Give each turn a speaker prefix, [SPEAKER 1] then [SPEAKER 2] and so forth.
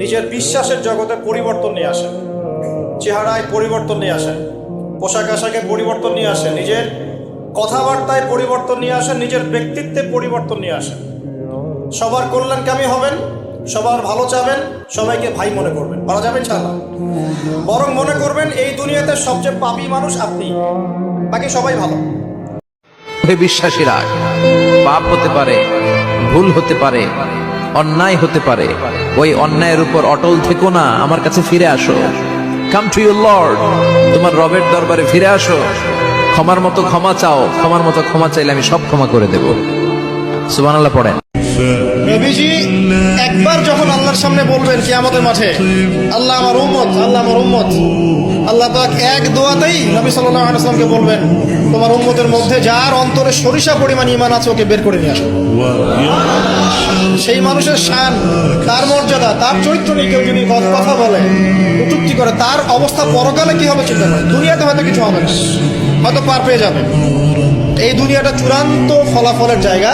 [SPEAKER 1] নিজের বিশ্বাসের জগতে পরিবর্তন নিয়ে আসেন, চেহারায় পরিবর্তন নিয়ে আসেন, পোশাক আশাকে পরিবর্তন নিয়ে আসেন, নিজের কথাবার্তায় পরিবর্তন নিয়ে আসেন, নিজের ব্যক্তিত্বে পরিবর্তন নিয়ে আসেন। সবার কল্যাণকামী হবেন, সবার ভালো চাবেন, সবাইকে ভাই মনে করবেন, পারা যাবে ইনশাআল্লাহ। বরং মনে করবেন এই দুনিয়াতে সবচেয়ে পাপী মানুষ আপনি, বাকি সবাই ভালো।
[SPEAKER 2] হে বিশ্বাসীরা, পাপ হতে পারে, ভুল হতে পারে, অন্যায় হতে পারে, ওই অন্যায়ের উপর অটল থেকো না, আমার কাছে ফিরে আসো। কাম টু ইউর লর্ড, তোমার রবের দরবারে ফিরে আসো, ক্ষমার মতো ক্ষমা চাও, ক্ষমার মতো ক্ষমা চাইলে আমি সব ক্ষমা করে দেব। সুবহানাল্লাহ পড়েন।
[SPEAKER 1] নবীজি একবার যখন আল্লাহর সামনে বলবেন কিয়ামতের মাঠে, আল্লাহ আমার উম্মত, আল্লাহ আমার উম্মত, আল্লাহ পাক এক দোয়াতেই নবী সাল্লাল্লাহু আলাইহি ওয়াসাল্লামকে বলবেন, তোমার উম্মতের মধ্যে যার অন্তরে সরিষা পরিমাণ ঈমান আছে ওকে বের করে নিয়ে আসো। সেই মানুষের শান, তার মর্যাদা, তার চরিত্র নিয়ে কেউ যদি কথা বলে, কটূক্তি করে, তার অবস্থা পরকালে কি হবে চিন্তা করে। দুনিয়াতে হয়তো কিছু হবে না, হয়তো পার পেয়ে যাবে। এই দুনিয়াটা চূড়ান্ত ফলাফলের জায়গা।